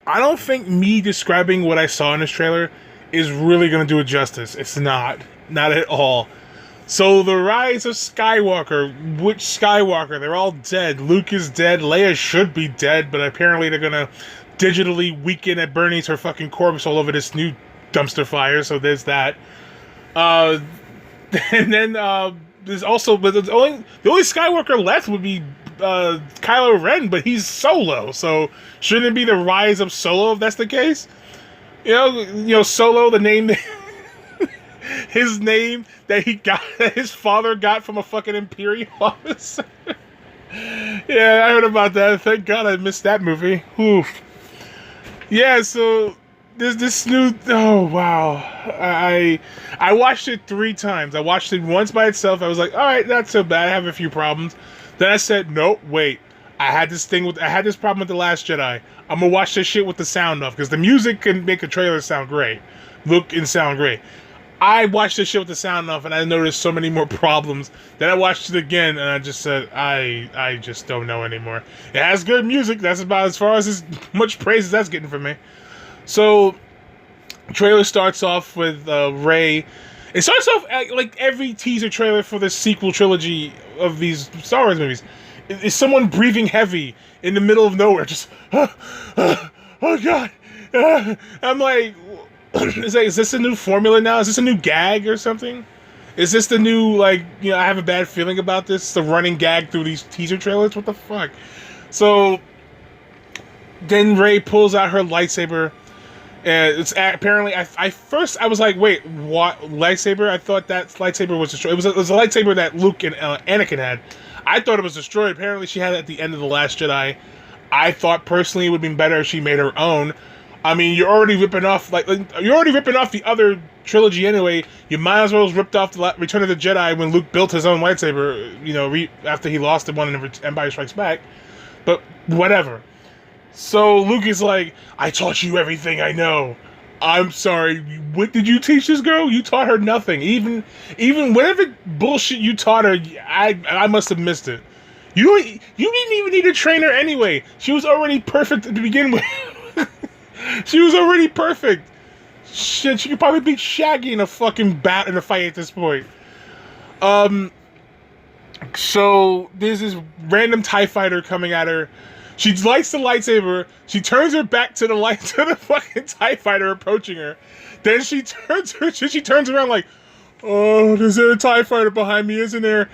I don't think me describing what I saw in this trailer is really going to do it justice. It's not. Not at all. So, the rise of Skywalker. Which Skywalker? They're all dead. Luke is dead. Leia should be dead, but apparently they're going to digitally weaken at Bernie's her fucking corpse all over this new dumpster fire, so there's that. Uh, and then, there's also, but the only Skywalker left would be Kylo Ren, but he's Solo, so shouldn't it be the rise of Solo if that's the case? Solo, the name, his name that his father got from a fucking Imperial officer. Yeah, I heard about that. Thank God I missed that movie. Oof. Yeah, so there's this new. Oh wow, I watched it 3 times. I watched it once by itself. I was like, all right, not so bad. I have a few problems. Then I said, nope, wait. I had this problem with The Last Jedi. I'm gonna watch this shit with the sound off because the music can make a trailer sound great, look and sound great. I watched this shit with the sound off and I noticed so many more problems. Then I watched it again and I just said, I just don't know anymore. It has good music. That's about as far as much praise as that's getting from me. So, the trailer starts off with Rey. It starts off like every teaser trailer for the sequel trilogy of these Star Wars movies. Is someone breathing heavy in the middle of nowhere, just oh god. I'm like, is this a new formula now? Is this a new gag or something? Is this the new, I have a bad feeling about this, the running gag through these teaser trailers? What the fuck? So then Rey pulls out her lightsaber. And it's apparently, I first I was like, wait, what lightsaber? I thought that lightsaber was destroyed. It was a lightsaber that Luke and Anakin had. I thought it was destroyed. Apparently, she had it at the end of The Last Jedi. I thought personally it would have been better if she made her own. I mean, you're already ripping off the other trilogy anyway. You might as well have ripped off the Return of the Jedi when Luke built his own lightsaber. After he lost the one in Empire Strikes Back. But whatever. So Luke is like, I taught you everything I know. I'm sorry, what did you teach this girl? You taught her nothing. Even whatever bullshit you taught her, I must have missed it. You didn't even need to train her anyway. She was already perfect to begin with. She was already perfect. Shit, she could probably beat Shaggy in a fucking bat in a fight at this point. So there's this random TIE fighter coming at her. She lights the lightsaber. She turns her back to the fucking TIE fighter approaching her. Then she turns around like, oh, there's a TIE fighter behind me, isn't there?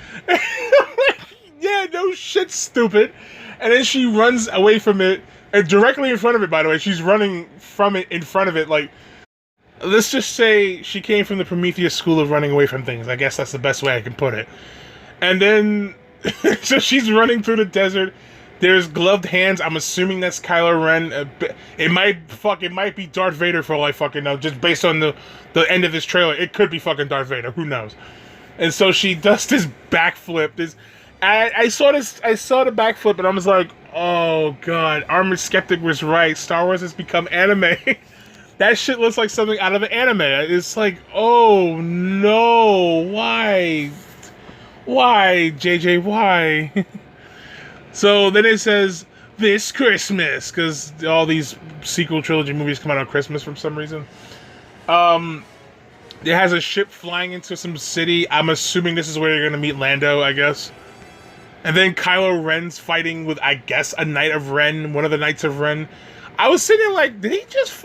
Yeah, no shit, stupid. And then she runs away from it, and directly in front of it, by the way. She's running from it, in front of it, like, let's just say she came from the Prometheus school of running away from things. I guess that's the best way I can put it. And then, so she's running through the desert. There's gloved hands. I'm assuming that's Kylo Ren. It might be Darth Vader for all I fucking know. Just based on the end of this trailer, it could be fucking Darth Vader. Who knows? And so she does this backflip. I saw the backflip, and I was like, oh god, Armored Skeptic was right. Star Wars has become anime. That shit looks like something out of an anime. It's like, oh no, why, JJ, why? So then it says, this Christmas, because all these sequel trilogy movies come out on Christmas for some reason. It has a ship flying into some city. I'm assuming this is where you're going to meet Lando, I guess. And then Kylo Ren's fighting with, I guess, a Knight of Ren, one of the Knights of Ren. I was sitting there like, did he just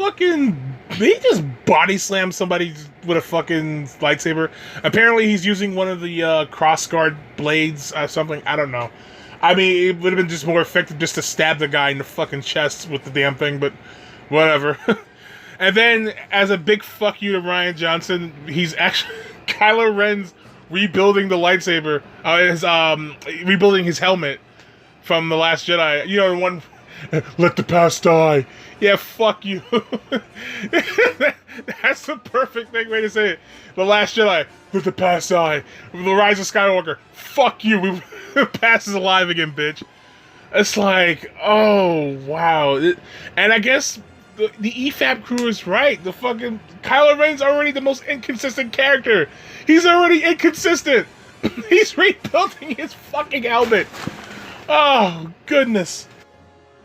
body slam somebody with a fucking lightsaber? Apparently he's using one of the crossguard blades or something. I don't know. I mean, it would have been just more effective just to stab the guy in the fucking chest with the damn thing, but whatever. And then, as a big fuck you to Rian Johnson, he's actually... Kylo Ren's rebuilding the lightsaber. Rebuilding his helmet from The Last Jedi. You know, the one... Let the past die. Yeah, fuck you. That's the perfect way to say it. The Last Jedi. Let the past die. The Rise of Skywalker. Fuck you. The past is alive again, bitch. It's like, oh, wow. And I guess the EFAP crew is right. The fucking... Kylo Ren's already the most inconsistent character. He's already inconsistent. He's rebuilding his fucking helmet. Oh, goodness.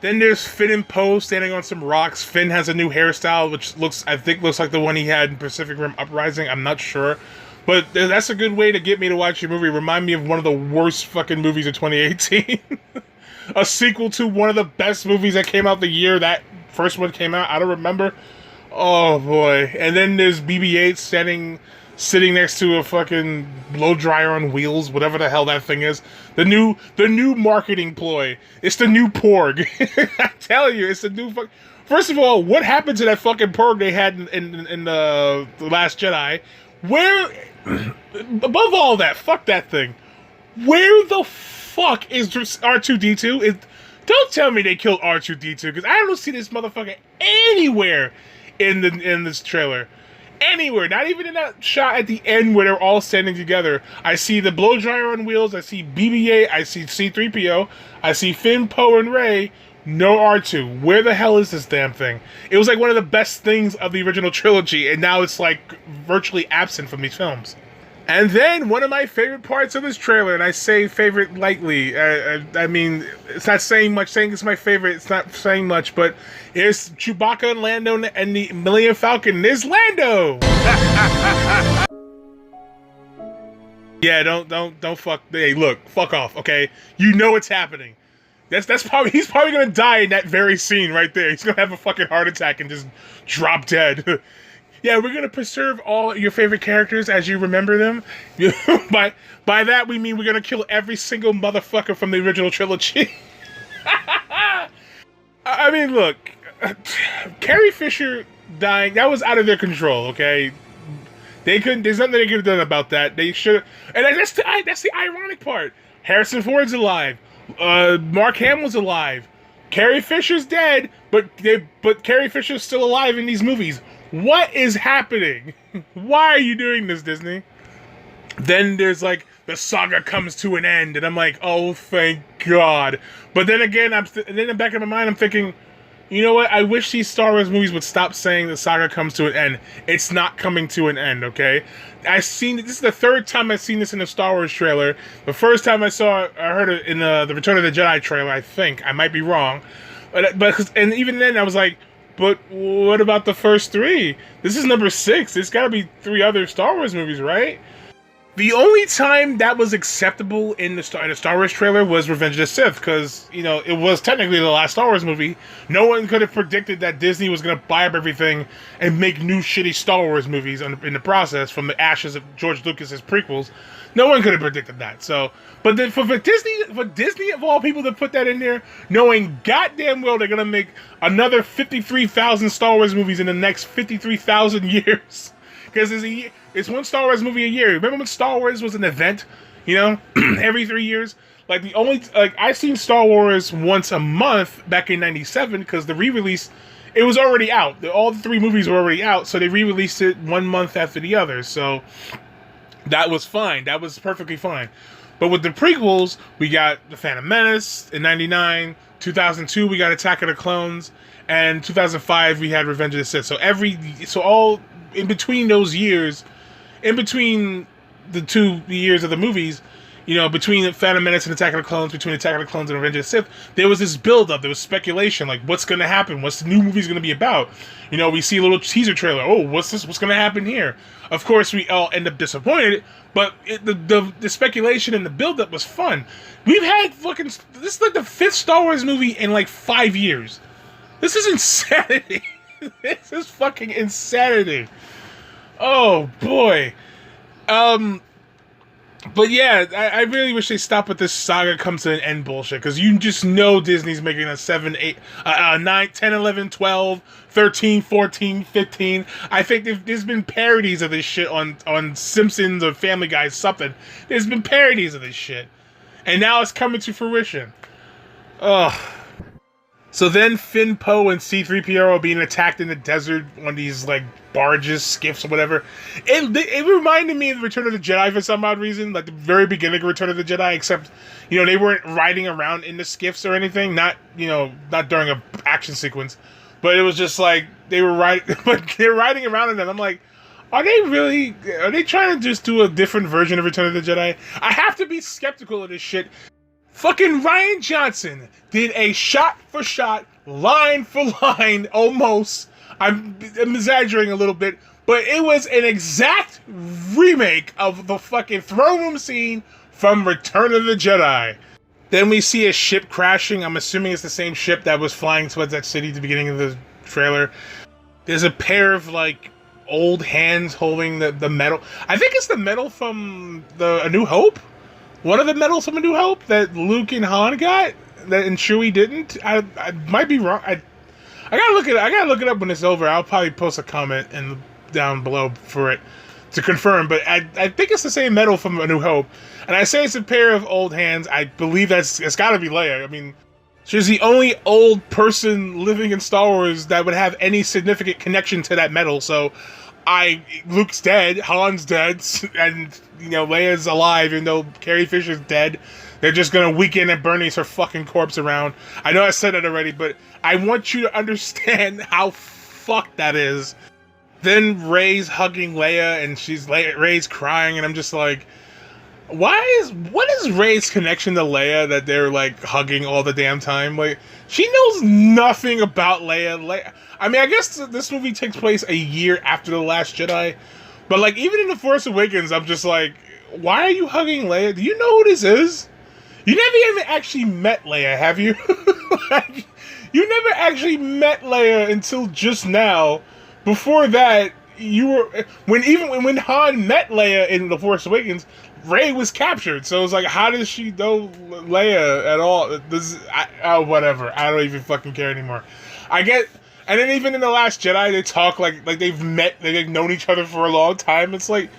Then there's Finn and Poe standing on some rocks. Finn has a new hairstyle, which I think looks like the one he had in Pacific Rim Uprising. I'm not sure. But that's a good way to get me to watch your movie. Remind me of one of the worst fucking movies of 2018. A sequel to one of the best movies that came out the year that first one came out. I don't remember. Oh boy. And then there's BB-8 sitting next to a fucking blow dryer on wheels, whatever the hell that thing is. The new marketing ploy. It's the new Porg. I tell you, it's the new fuck. First of all, what happened to that fucking Porg they had in the Last Jedi? Where, above all that, fuck that thing. Where the fuck is R2-D2? Don't tell me they killed R2-D2, because I don't see this motherfucker anywhere in this trailer. Anywhere, not even in that shot at the end where they're all standing together. I see the blow dryer on wheels, I see BB-8, I see C-3PO, I see Finn, Poe, and Rey. No R2. Where the hell is this damn thing? It was like one of the best things of the original trilogy, and now it's like virtually absent from these films. And then one of my favorite parts of this trailer, and I say favorite lightly. I mean, it's not saying much. Saying it's my favorite, it's not saying much. But here's Chewbacca and Lando and the Millennium Falcon. There's Lando. Yeah, don't fuck. Hey, look, fuck off. Okay, you know what's happening. He's probably gonna die in that very scene right there. He's gonna have a fucking heart attack and just drop dead. Yeah, we're gonna preserve all your favorite characters as you remember them. By that we mean we're gonna kill every single motherfucker from the original trilogy. I mean, look, Carrie Fisher dying, that was out of their control. Okay, they couldn't. There's nothing they could have done about that. They should, and that's the ironic part. Harrison Ford's alive. Mark Hamill's alive. Carrie Fisher's dead, but Carrie Fisher's still alive in these movies. What is happening? Why are you doing this, Disney? Then there's like the saga comes to an end, and I'm like, oh, thank God. But then again, and then in the back of my mind, I'm thinking, you know what? I wish these Star Wars movies would stop saying the saga comes to an end. It's not coming to an end, okay? This is the third time I've seen this in a Star Wars trailer. The first time I heard it in the Return of the Jedi trailer, I think. I might be wrong. And even then, I was like, but what about the first three? This is number 6. There's got to be 3 other Star Wars movies, right? The only time that was acceptable in a Star Wars trailer was Revenge of the Sith, because, you know, it was technically the last Star Wars movie. No one could have predicted that Disney was going to buy up everything and make new shitty Star Wars movies in the process from the ashes of George Lucas's prequels. No one could have predicted that. So, but then for Disney of all people to put that in there, knowing goddamn well they're going to make another 53,000 Star Wars movies in the next 53,000 years. Because it's one Star Wars movie a year. Remember when Star Wars was an event? You know, every 3 years. Like I seen Star Wars once a month back in '97 because the re-release, it was already out. All the 3 movies were already out, so they re-released it 1 month after the other. So that was fine. That was perfectly fine. But with the prequels, we got The Phantom Menace in '99. 2002, we got Attack of the Clones, and 2005 we had Revenge of the Sith. So all in between those years, in between the 2 years of the movies, you know, between the Phantom Menace and Attack of the Clones, between Attack of the Clones and Revenge of the Sith, there was this build-up, there was speculation, like, what's going to happen? What's the new movie's going to be about? You know, we see a little teaser trailer. Oh, what's this? What's going to happen here? Of course, we all end up disappointed, but the speculation and the build-up was fun. We've had this is like the 5th Star Wars movie in, like, 5 years. This is insanity. This is fucking insanity. Oh, boy. But yeah, I really wish they stopped with this saga comes to an end bullshit, because you just know Disney's making a 7, 8, 9, 10, 11, 12, 13, 14, 15. I think there's been parodies of this shit on Simpsons or Family Guy, something. There's been parodies of this shit. And now it's coming to fruition. Ugh. So then Finn, Poe, and C-3PO are being attacked in the desert on these, like, barges, skiffs, or whatever. It reminded me of Return of the Jedi for some odd reason, like the very beginning of Return of the Jedi, except, you know, they weren't riding around in the skiffs or anything, not during a action sequence, but it was just like, they're riding around in them. I'm like, are they trying to just do a different version of Return of the Jedi? I have to be skeptical of this shit. Fucking Ryan Johnson did a shot for shot, line for line, almost. I'm exaggerating a little bit, but it was an exact remake of the fucking throne room scene from Return of the Jedi. Then we see a ship crashing. I'm assuming it's the same ship that was flying towards that city at the beginning of the trailer. There's a pair of, like, old hands holding the medal. I think it's the medal from A New Hope. One of the medals from A New Hope that Luke and Han got, and Chewie didn't. I might be wrong. I gotta look it. I gotta look it up when it's over. I'll probably post a comment down below for it to confirm. But I think it's the same medal from A New Hope, and I say it's a pair of old hands. I believe it's got to be Leia. I mean, she's the only old person living in Star Wars that would have any significant connection to that medal. So, Luke's dead, Han's dead, and Leia's alive, even though Carrie Fisher's dead. They're just gonna weaken and Bernie's her fucking corpse around. I know I said it already, but I want you to understand how fucked that is. Then Rey's hugging Leia, and Rey's crying, and I'm just like, what is Rey's connection to Leia that they're like hugging all the damn time? Like, she knows nothing about Leia. I mean, I guess this movie takes place a year after The Last Jedi, but like, even in The Force Awakens, I'm just like, why are you hugging Leia? Do you know who this is? You never even actually met Leia, have you? Like, you never actually met Leia until just now. Before that, when Han met Leia in The Force Awakens, Rey was captured. So it's like, how does she know Leia at all? Whatever. I don't even fucking care anymore. And then even in The Last Jedi, they talk like they've known each other for a long time. It's like,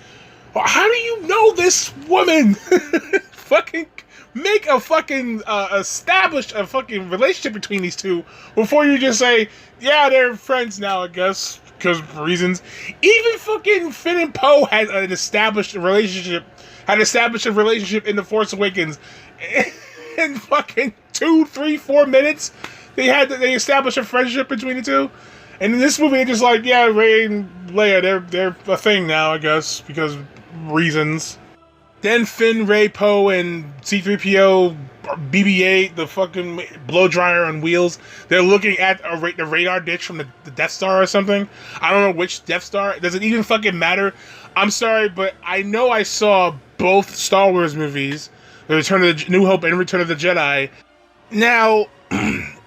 well, how do you know this woman? Fucking make a fucking establish a fucking relationship between these two before you just say, yeah, they're friends now, I guess, because of reasons. Even fucking Finn and Poe had established a relationship in The Force Awakens. In fucking 2, 3, 4 minutes, they established a friendship between the two. And in this movie, they're just like, yeah, Rey and Leia, they're a thing now, I guess, because reasons. Then Finn, Rey, Poe, and C-3PO, BB-8, the fucking blow dryer on wheels, they're looking at the radar ditch from the Death Star or something. I don't know which Death Star. Does it even fucking matter? I'm sorry, but I know I saw both Star Wars movies, New Hope and Return of the Jedi. Now,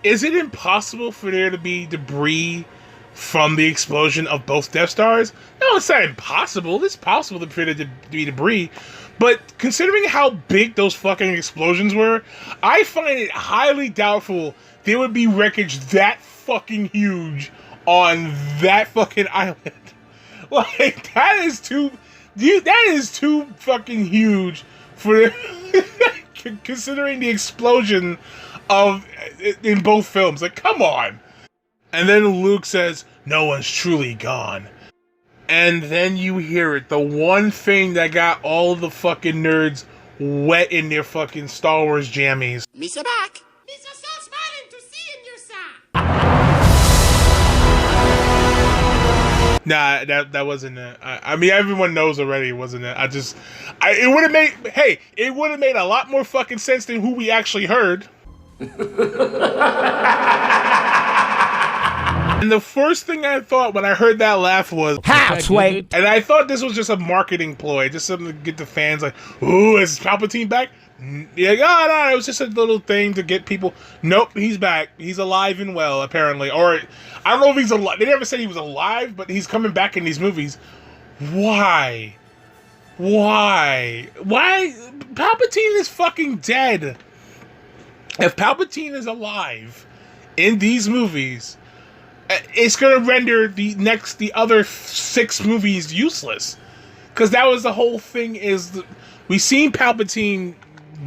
is it impossible for there to be debris from the explosion of both Death Stars? No, it's not impossible. It's possible for there to be debris. But considering how big those fucking explosions were, I find it highly doubtful there would be wreckage that fucking huge on that fucking island. Like, that is too fucking huge for considering the explosion in both films. Like, come on. And then Luke says, no one's truly gone. And then you hear it. The one thing that got all the fucking nerds wet in their fucking Star Wars jammies. Misa back. Misa so smiling to see in your side. Nah, that wasn't it. I mean, everyone knows already it wasn't it. It would have made a lot more fucking sense than who we actually heard. And the first thing I thought when I heard that laugh was, halfway. And I thought this was just a marketing ploy, just something to get the fans like, ooh, is Palpatine back? Yeah, no, it was just a little thing to get people. Nope, he's back. He's alive and well, apparently. Or, I don't know if he's alive. They never said he was alive, but he's coming back in these movies. Why? Palpatine is fucking dead. If Palpatine is alive in these movies, it's going to render the other 6 movies useless. Because that was the whole thing, we seen Palpatine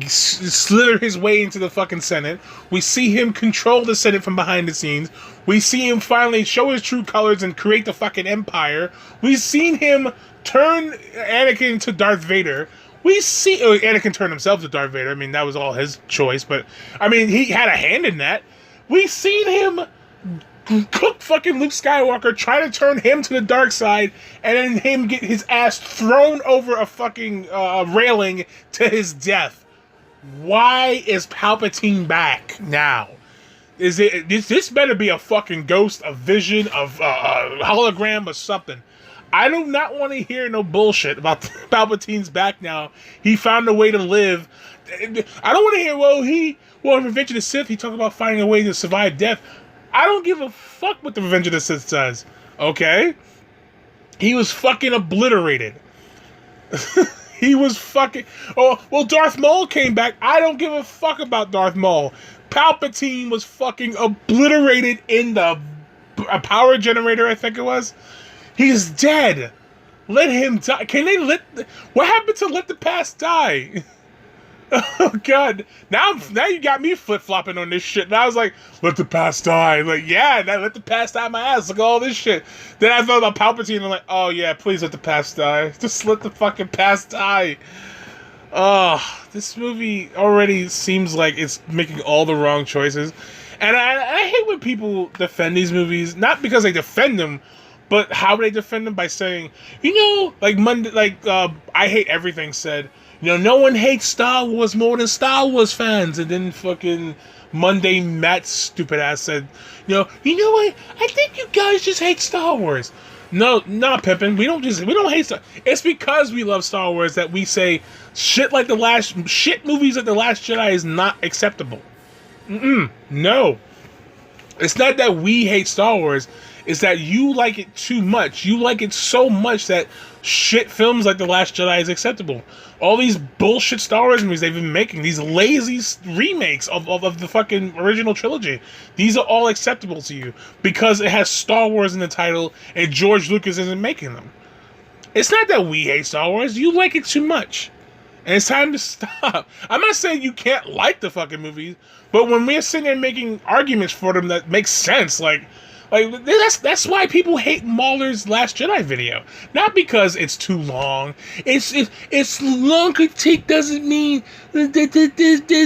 slither his way into the fucking Senate. We see him control the Senate from behind the scenes. We see him finally show his true colors and create the fucking Empire. We've seen him turn Anakin into Darth Vader. Anakin turned himself to Darth Vader. I mean, that was all his choice. But, I mean, he had a hand in that. We've seen him cook fucking Luke Skywalker, try to turn him to the dark side, and then him get his ass thrown over a fucking railing to his death. Why is Palpatine back now? This better be a fucking ghost, a vision, of a hologram or something. I do not want to hear no bullshit about Palpatine's back now. He found a way to live. I don't want to hear, in Revenge of the Sith, he talked about finding a way to survive death. I don't give a fuck what the Revenge of the Sith says. Okay? He was fucking obliterated. He was fucking... Oh, well, Darth Maul came back. I don't give a fuck about Darth Maul. Palpatine was fucking obliterated in the power generator, I think it was. He's dead. Let him die. What happened to let the past die? Oh, God. Now you got me flip-flopping on this shit. And I was like, let the past die. Like, yeah, let the past die my ass. Look at all this shit. Then I thought about Palpatine and I'm like, oh, yeah, please let the past die. Just let the fucking past die. Oh, this movie already seems like it's making all the wrong choices. And I hate when people defend these movies, not because they defend them, but how they defend them by saying, like Monday, I Hate Everything said, no one hates Star Wars more than Star Wars fans. And then fucking Monday Matt's stupid ass said, you know what? I think you guys just hate Star Wars. No, Pippin. We don't hate Star. It's because we love Star Wars that we say shit movies like The Last Jedi is not acceptable. No. It's not that we hate Star Wars. It's that you like it too much. You like it so much that shit films like The Last Jedi is acceptable. All these bullshit Star Wars movies they've been making, these lazy remakes of the fucking original trilogy, these are all acceptable to you because it has Star Wars in the title and George Lucas isn't making them. It's not that we hate Star Wars. You like it too much. And it's time to stop. I'm not saying you can't like the fucking movies, but when we're sitting there making arguments for them that make sense, like that's why people hate Mahler's Last Jedi video. Not because it's too long. It's long critique doesn't mean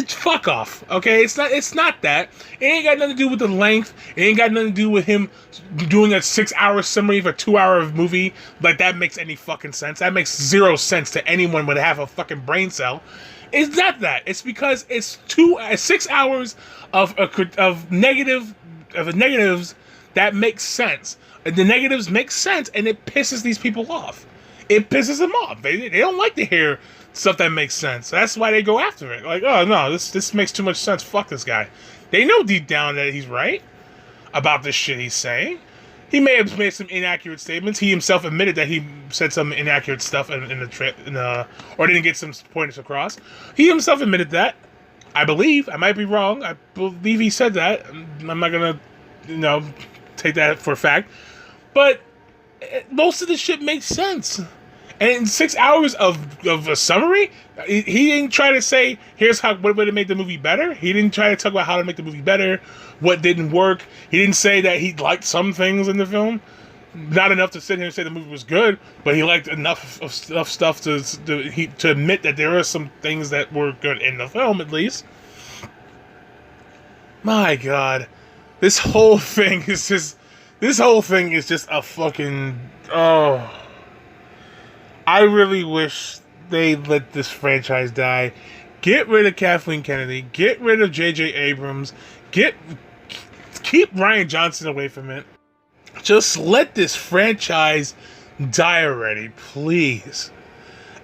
fuck off. Okay, it's not that. It ain't got nothing to do with the length. It ain't got nothing to do with him doing a 6-hour summary of a 2-hour movie. Like that makes any fucking sense. That makes zero sense to anyone with half a fucking brain cell. It's not that. It's because it's 6 hours of negatives that makes sense. The negatives make sense, and it pisses these people off. It pisses them off. They don't like to hear stuff that makes sense. That's why they go after it. Like, oh no, this makes too much sense. Fuck this guy. They know deep down that he's right about this shit he's saying. He may have made some inaccurate statements. He himself admitted that he said some inaccurate stuff in the trip, or didn't get some points across. He himself admitted that. I believe. I might be wrong. I believe he said that. I'm not gonna, take that for a fact. But most of the shit makes sense. And in 6 hours of a summary, he didn't try to say, here's what would have made the movie better. He didn't try to talk about how to make the movie better, what didn't work. He didn't say that he liked some things in the film. Not enough to sit here and say the movie was good, but he liked enough stuff to admit that there are some things that were good in the film, at least. My God. This whole thing is just a fucking... Oh... I really wish they let this franchise die. Get rid of Kathleen Kennedy. Get rid of J.J. Abrams. Keep Rian Johnson away from it. Just let this franchise die already, please.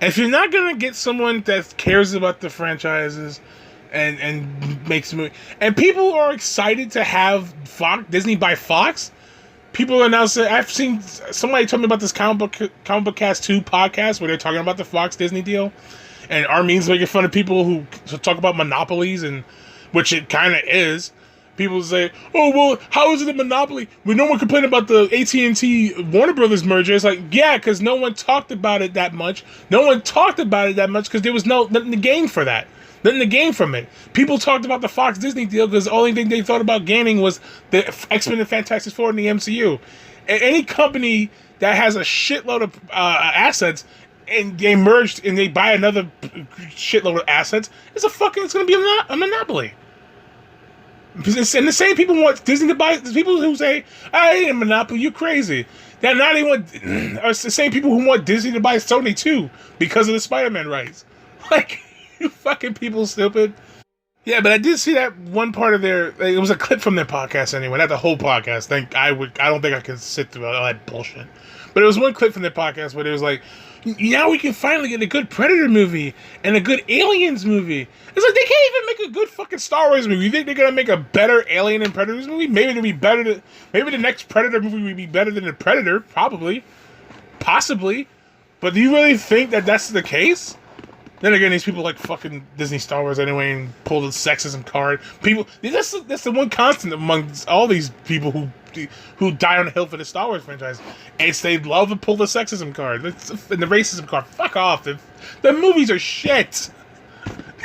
If you're not gonna get someone that cares about the franchises and makes a movie, and people are excited to have Disney buy Fox. People are now saying, I've seen somebody told me about this Comic Book Cast 2 podcast where they're talking about the Fox Disney deal, and Armin's making fun of people who talk about monopolies, and which it kind of is. People say, oh, well, how is it a monopoly when no one complained about the AT&T Warner Brothers merger? It's like, yeah, because no one talked about it that much. No one talked about it that much because there was nothing to gain for that. Nothing to gain from it. People talked about the Fox Disney deal because the only thing they thought about gaining was the X-Men and Fantastic Four in the MCU. And any company that has a shitload of assets and they merged and they buy another shitload of assets, it's going to be a monopoly. And the same people want Disney to buy. There's people who say, I ain't a monopoly, you're crazy. They're not even are the same people who want Disney to buy Sony too because of the Spider-Man rights. Like, You fucking people stupid. Yeah, but I did see that one part of their. It was a clip from their podcast anyway, not the whole podcast. I don't think I can sit through all that bullshit. But it was one clip from their podcast where it was like, now we can finally get a good Predator movie and a good Aliens movie. It's like they can't even make a good fucking Star Wars movie. You think they're gonna make a better Alien and Predators movie? Maybe it'll be better. Maybe the next Predator movie will be better than the Predator. Probably, possibly. But do you really think that that's the case? Then again, these people like fucking Disney Star Wars anyway and pull the sexism card. People, that's the one constant amongst all these people who die on the hill for the Star Wars franchise. It's they love to pull the sexism card and the racism card. Fuck off. The movies are shit.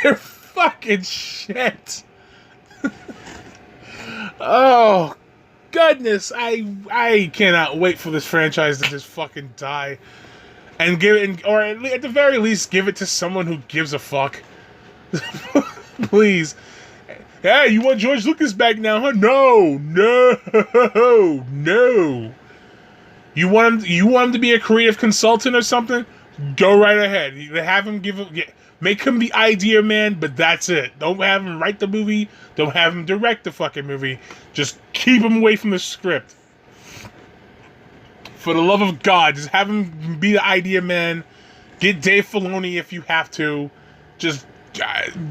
They're fucking shit. Oh, goodness. I cannot wait for this franchise to just fucking die. And give it, or at the very least, give it to someone who gives a fuck. Please. Hey, you want George Lucas back now, huh? No. You want him to be a creative consultant or something? Go right ahead. Have him make him the idea man, but that's it. Don't have him write the movie. Don't have him direct the fucking movie. Just keep him away from the script. For the love of God, just have him be the idea man. Get Dave Filoni if you have to. Just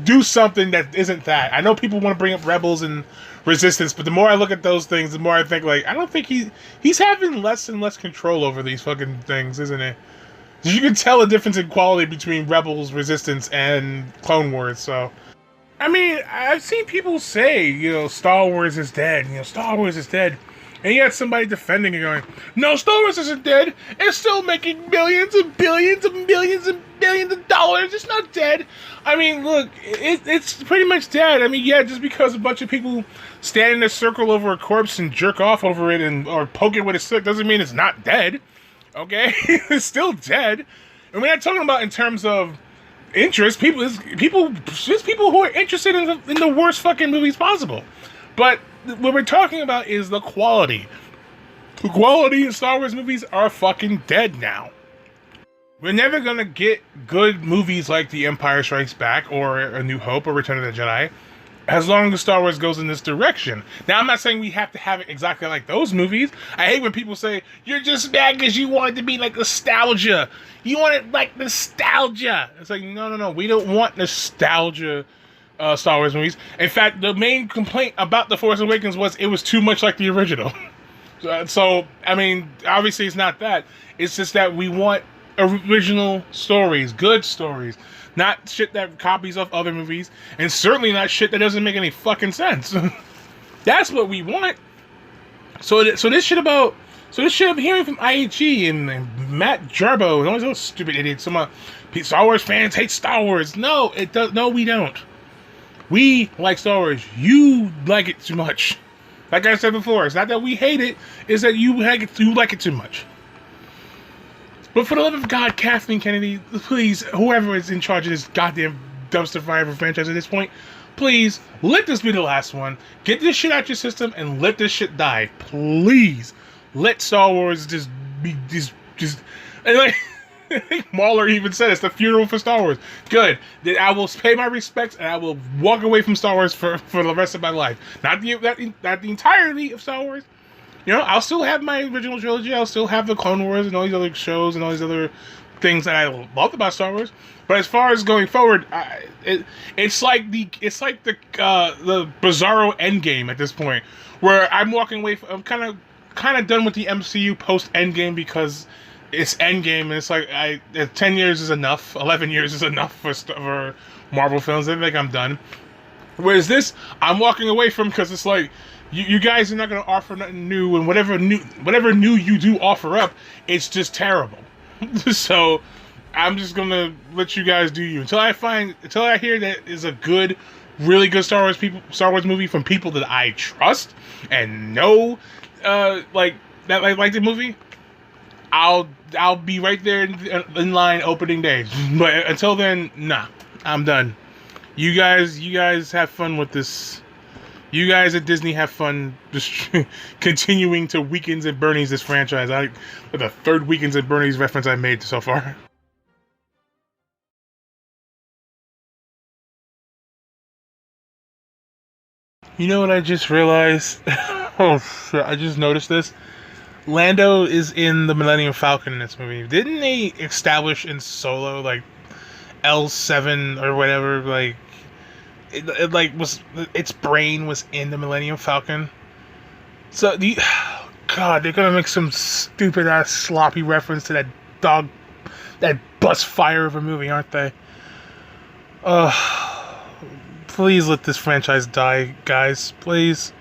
do something that isn't that. I know people want to bring up Rebels and Resistance, but the more I look at those things, the more I think, like, I don't think he's having less and less control over these fucking things, isn't it? You can tell a difference in quality between Rebels, Resistance, and Clone Wars, so... I mean, I've seen people say, Star Wars is dead, Star Wars is dead. And you had somebody defending it going, no, Star Wars isn't dead. It's still making millions and billions and millions and billions of dollars. It's not dead. I mean, look, it's pretty much dead. I mean, yeah, just because a bunch of people stand in a circle over a corpse and jerk off over it or poke it with a stick doesn't mean it's not dead. Okay? It's still dead. And we're not talking about in terms of interest. There's people who are interested in the worst fucking movies possible. But what we're talking about is the quality. The quality in Star Wars movies are fucking dead now. We're never gonna get good movies like The Empire Strikes Back or A New Hope or Return of the Jedi as long as Star Wars goes in this direction. Now, I'm not saying we have to have it exactly like those movies. I hate when people say, you're just mad because you want it to be like nostalgia. You want it like nostalgia. It's like, no. We don't want nostalgia Star Wars movies. In fact, the main complaint about The Force Awakens was it was too much like the original. So, I mean, obviously it's not that. It's just that we want original stories, good stories. Not shit that copies off other movies, and certainly not shit that doesn't make any fucking sense. That's what we want. So this shit I'm hearing from IHG and Matt Jarbo and all those stupid idiots. Some Star Wars fans hate Star Wars. No, we don't. We like Star Wars. You like it too much. Like I said before, it's not that we hate it, it's that you like it too much. But for the love of God, Kathleen Kennedy, please, whoever is in charge of this goddamn dumpster fire franchise at this point, please, let this be the last one. Get this shit out your system and let this shit die. Please. Let Star Wars just be, and like, I think Mahler even said it's the funeral for Star Wars. Good. Then I will pay my respects and I will walk away from Star Wars for the rest of my life. Not the entirety of Star Wars. I'll still have my original trilogy. I'll still have the Clone Wars and all these other shows and all these other things that I loved about Star Wars. But as far as going forward, it's like the Bizarro Endgame at this point, where I'm walking away. I'm kind of done with the MCU post Endgame because it's Endgame, and it's like 10 years is enough. 11 years is enough for Marvel films. I think I'm done. Whereas this, I'm walking away from because it's like. You guys are not going to offer nothing new, and whatever new you do offer up, it's just terrible. So I'm just going to let you guys do you until I hear that is a good, really good Star Wars movie from people that I trust and know, like the movie. I'll be right there in line opening day. But until then, nah, I'm done. You guys have fun with this. You guys at Disney have fun just continuing to Weekends at Bernie's this franchise. The third Weekends at Bernie's reference I made so far. You know what I just realized? Oh shit! I just noticed this. Lando is in the Millennium Falcon in this movie. Didn't they establish in Solo like L7 or whatever? Like it like was its brain was in the Millennium Falcon. So the God, they're gonna make some stupid ass sloppy reference to that bus fire of a movie, aren't they? Please let this franchise die, guys. Please.